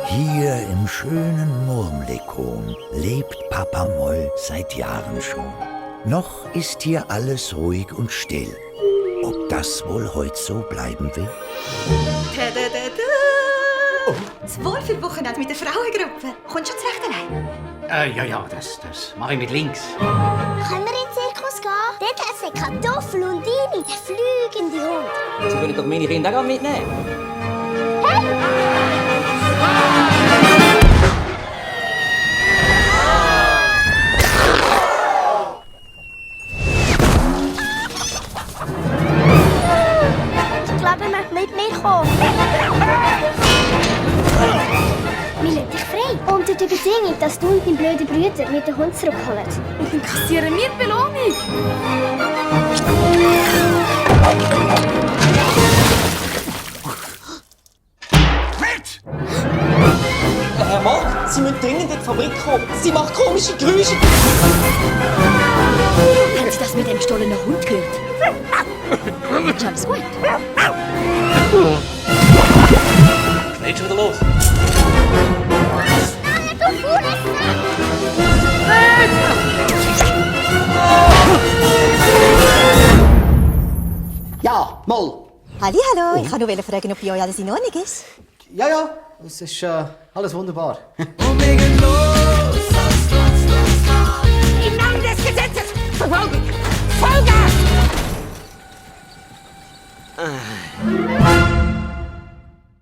Hier im schönen Murmlikon lebt Papa Moll seit Jahren schon. Noch ist hier alles ruhig und still. Ob das wohl heute so bleiben will? Oh. Das Wohlfühlwochenende mit der Frauengruppe. Kommst du schon zurecht allein? Ja, das mache ich mit links. Können wir in den Zirkus gehen? Dort hat es eine Kartoffel und Dini, der fliegende Hund. Sie können doch meine Kinder auch mitnehmen. Ich glaube, er möchte mit mir kommen. Wir lassen dich frei. Unter der Bedingung, dass du und dein blöde Brüder mit den Hund zurückholen. Und dann kassieren wir die Belohnung. Herr Moll, Sie müssen dringend in die Fabrik kommen. Sie macht komische Geräusche. Haben Sie das mit dem gestohlenen Hund gehört? Ist alles gut? Was geht schon wieder los? Ja, Moll. Hallo, ich wollte nur fragen, ob bei euch alles in Ordnung ist. Ja, es ist alles wunderbar. Im Namen des Gesetzes! Verfolgung!